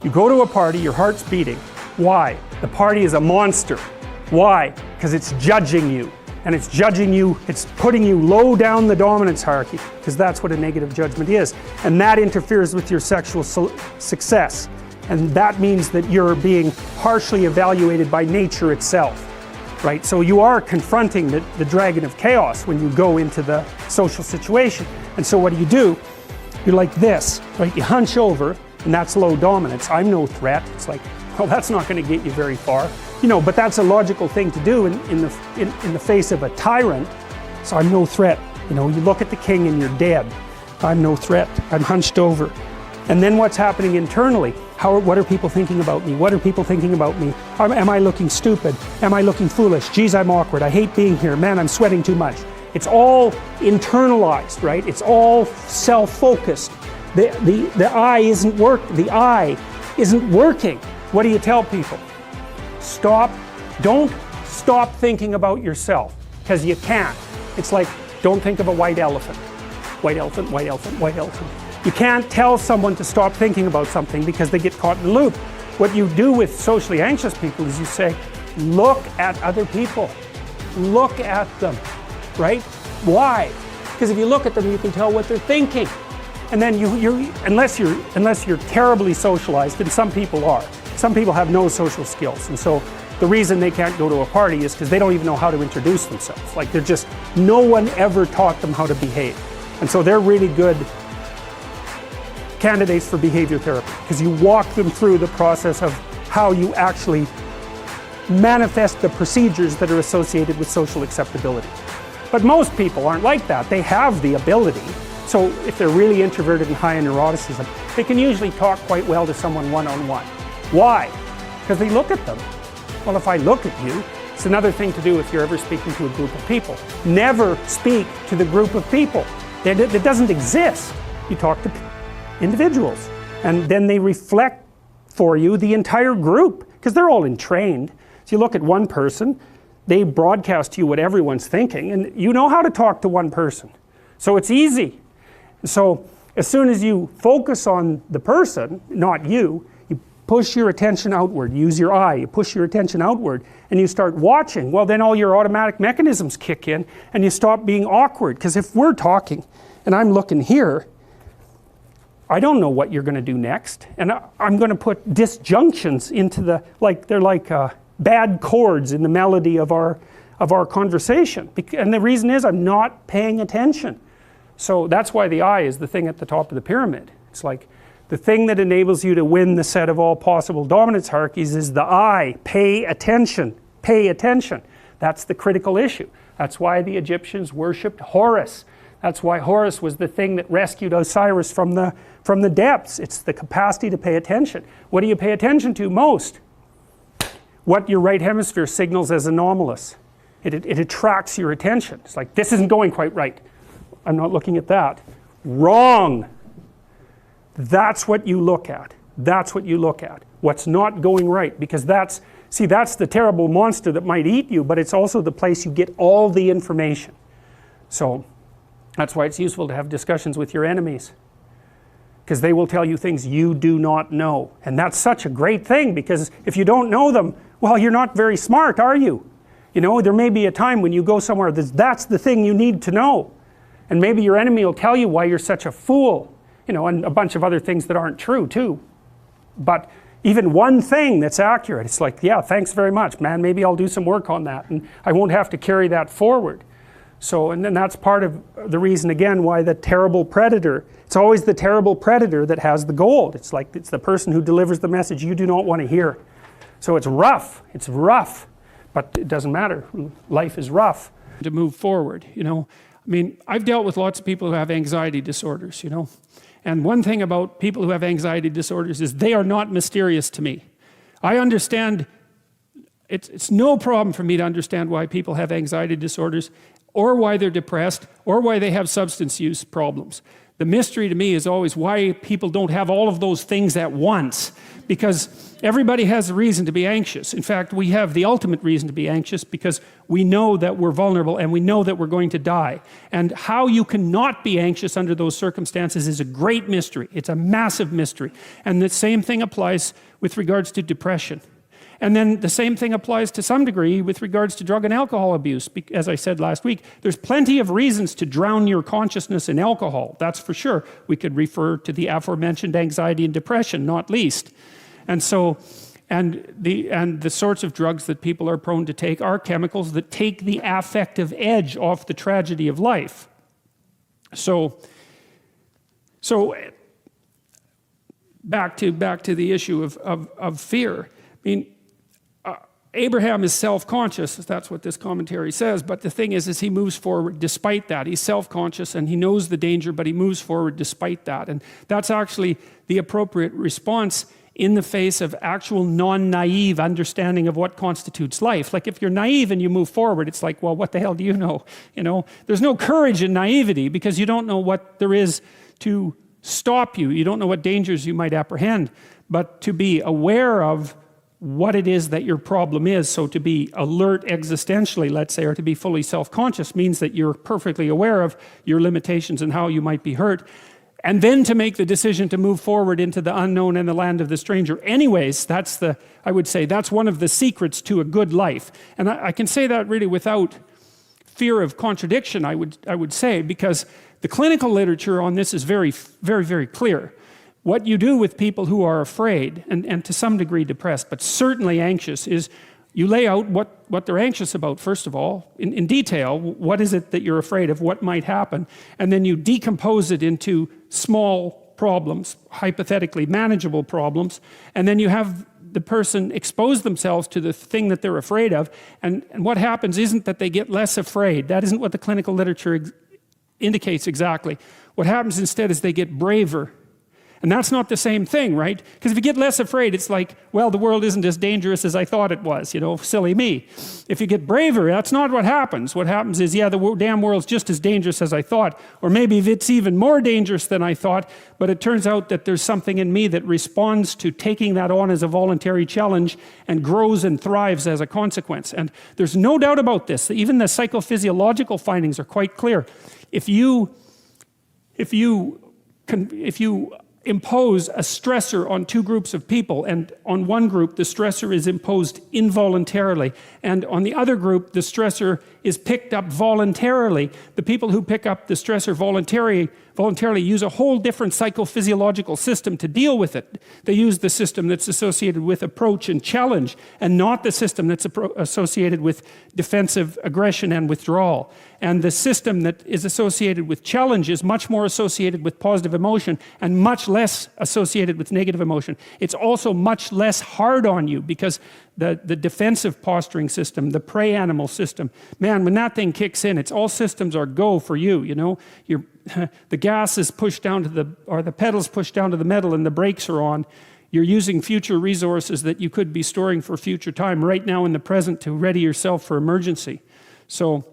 You go to a party, your heart's beating. Why? The party is a monster. Why? Because it's judging you. And it's judging you, it's putting you low down the dominance hierarchy, because that's what a negative judgment is. And that interferes with your sexual success. And that means that you're being harshly evaluated by nature itself. Right? So you are confronting the dragon of chaos when you go into the social situation. And so what do? You're like this, right? You hunch over, and that's low dominance. I'm no threat. It's like, well, that's not going to get you very far. You know, but that's a logical thing to do in the face of a tyrant. So I'm no threat. You know, you look at the king and you're dead. I'm no threat. I'm hunched over. And then what's happening internally? What are people thinking about me? What are people thinking about me? Am I looking stupid? Am I looking foolish? Geez, I'm awkward. I hate being here. Man, I'm sweating too much. It's all internalized, right? It's all self-focused. The eye isn't working. What do you tell people? Don't stop thinking about yourself, because you can't. It's like, don't think of a white elephant. White elephant, white elephant, white elephant. You can't tell someone to stop thinking about something because they get caught in the loop. What you do with socially anxious people is you say, look at other people. Look at them, right? Why? Because if you look at them, you can tell what they're thinking. And then unless you're terribly socialized, and some people are. Some people have no social skills, and so the reason they can't go to a party is because they don't even know how to introduce themselves. Like no one ever taught them how to behave. And so they're really good candidates for behavior therapy, because you walk them through the process of how you actually manifest the procedures that are associated with social acceptability. But most people aren't like that. They have the ability. So if they're really introverted and high in neuroticism, they can usually talk quite well to someone one-on-one. Why? Because they look at them. Well, if I look at you, it's another thing to do if you're ever speaking to a group of people. Never speak to the group of people. It doesn't exist. You talk to individuals, and then they reflect for you the entire group, because they're all entrained. So you look at one person, they broadcast to you what everyone's thinking, and you know how to talk to one person. So it's easy. So as soon as you focus on the person, not you, you push your attention outward, use your eye, you push your attention outward, and you start watching. Well, then all your automatic mechanisms kick in, and you stop being awkward. Because if we're talking, and I'm looking here, I don't know what you're going to do next, and I'm going to put disjunctions into they're like bad chords in the melody of our conversation. And the reason is I'm not paying attention. So that's why the eye is the thing at the top of the pyramid. It's like the thing that enables you to win the set of all possible dominance hierarchies is the eye. Pay attention. Pay attention. That's the critical issue. That's why the Egyptians worshipped Horus. That's why Horus was the thing that rescued Osiris from the depths. It's the capacity to pay attention. What do you pay attention to most? What your right hemisphere signals as anomalous. It attracts your attention. It's like, this isn't going quite right. I'm not looking at that. Wrong. That's what you look at. That's what you look at. What's not going right, because that's the terrible monster that might eat you, but it's also the place you get all the information. So that's why it's useful to have discussions with your enemies, because they will tell you things you do not know. And that's such a great thing, because if you don't know them, well, you're not very smart, are you? You know, there may be a time when you go somewhere that's the thing you need to know. And maybe your enemy will tell you why you're such a fool, you know, and a bunch of other things that aren't true too. But even one thing that's accurate, it's like, yeah, thanks very much, man, maybe I'll do some work on that, and I won't have to carry that forward. So, and then that's part of the reason, again, why the terrible predator, it's always the terrible predator that has the gold. It's like, it's the person who delivers the message you do not want to hear. So it's rough, but it doesn't matter. Life is rough. To move forward, you know. I mean, I've dealt with lots of people who have anxiety disorders, you know. And one thing about people who have anxiety disorders is they are not mysterious to me. I understand, it's no problem for me to understand why people have anxiety disorders, or why they're depressed, or why they have substance use problems. The mystery to me is always why people don't have all of those things at once, because everybody has a reason to be anxious. In fact, we have the ultimate reason to be anxious because we know that we're vulnerable and we know that we're going to die. And how you cannot be anxious under those circumstances is a great mystery. It's a massive mystery. And the same thing applies with regards to depression. And then the same thing applies to some degree with regards to drug and alcohol abuse. As I said last week, there's plenty of reasons to drown your consciousness in alcohol. That's for sure. We could refer to the aforementioned anxiety and depression, not least. And so, and the sorts of drugs that people are prone to take are chemicals that take the affective edge off the tragedy of life. So back to the issue of fear. I mean, Abraham is self-conscious, that's what this commentary says, but the thing is he moves forward despite that. He's self-conscious and he knows the danger, but he moves forward despite that. And that's actually the appropriate response in the face of actual non-naive understanding of what constitutes life. Like if you're naive and you move forward, it's like, well, what the hell do you know? You know, there's no courage in naivety because you don't know what there is to stop you. You don't know what dangers you might apprehend, but to be aware of what it is that your problem is. So to be alert existentially, let's say, or to be fully self-conscious means that you're perfectly aware of your limitations and how you might be hurt. And then to make the decision to move forward into the unknown and the land of the stranger. Anyways, I would say that's one of the secrets to a good life. And I can say that really without fear of contradiction, I would say, because the clinical literature on this is very, very, very clear. What you do with people who are afraid and to some degree depressed, but certainly anxious, is you lay out what they're anxious about, first of all, in detail. What is it that you're afraid of? What might happen? And then you decompose it into small problems, hypothetically manageable problems, and then you have the person expose themselves to the thing that they're afraid of, and what happens isn't that they get less afraid. That isn't what the clinical literature indicates exactly. What happens instead is they get braver. And that's not the same thing, right? Because if you get less afraid, it's like, well, the world isn't as dangerous as I thought it was, you know, silly me. If you get braver, that's not what happens. What happens is, yeah, the damn world's just as dangerous as I thought, or maybe it's even more dangerous than I thought, but it turns out that there's something in me that responds to taking that on as a voluntary challenge and grows and thrives as a consequence. And there's no doubt about this. Even the psychophysiological findings are quite clear. If you impose a stressor on two groups of people, and on one group the stressor is imposed involuntarily, and on the other group the stressor is picked up voluntarily, the people who pick up the stressor voluntarily use a whole different psychophysiological system to deal with it. They use the system that's associated with approach and challenge, and not the system that's associated with defensive aggression and withdrawal. And the system that is associated with challenge is much more associated with positive emotion and much less associated with negative emotion. It's also much less hard on you because the defensive posturing system, the prey animal system, man, when that thing kicks in, it's all systems are go for you, you know. The gas is pushed down to or the pedals pushed down to the metal and the brakes are on. You're using future resources that you could be storing for future time right now in the present to ready yourself for emergency. So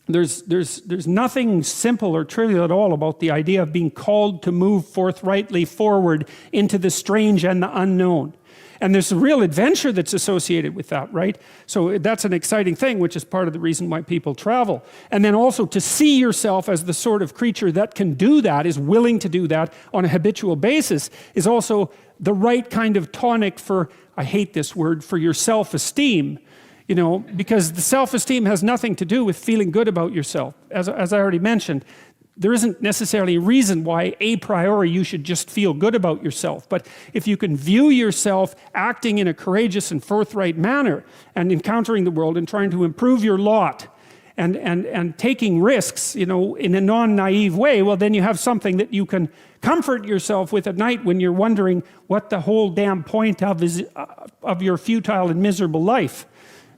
there's nothing simple or trivial at all about the idea of being called to move forthrightly forward into the strange and the unknown. And there's a real adventure that's associated with that, right? So that's an exciting thing, which is part of the reason why people travel. And then also to see yourself as the sort of creature that can do that, is willing to do that on a habitual basis, is also the right kind of tonic for, I hate this word, for your self-esteem. You know, because the self-esteem has nothing to do with feeling good about yourself. As I already mentioned, there isn't necessarily a reason why a priori you should just feel good about yourself. But if you can view yourself acting in a courageous and forthright manner and encountering the world and trying to improve your lot and taking risks, you know, in a non-naive way, well, then you have something that you can comfort yourself with at night when you're wondering what the whole damn point of is of your futile and miserable life.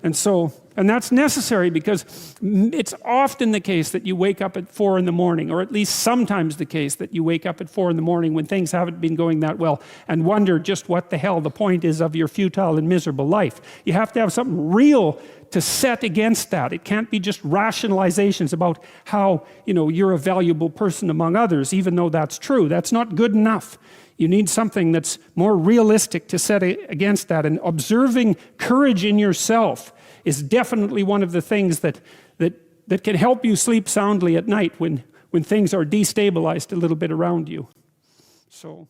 And that's necessary because it's often the case that you wake up at 4 in the morning, or at least sometimes the case that you wake up at 4 in the morning when things haven't been going that well and wonder just what the hell the point is of your futile and miserable life. You have to have something real to set against that. It can't be just rationalizations about how, you're a valuable person among others, even though that's true. That's not good enough. You need something that's more realistic to set against that. And observing courage in yourself is definitely one of the things that can help you sleep soundly at night when things are destabilized a little bit around you. So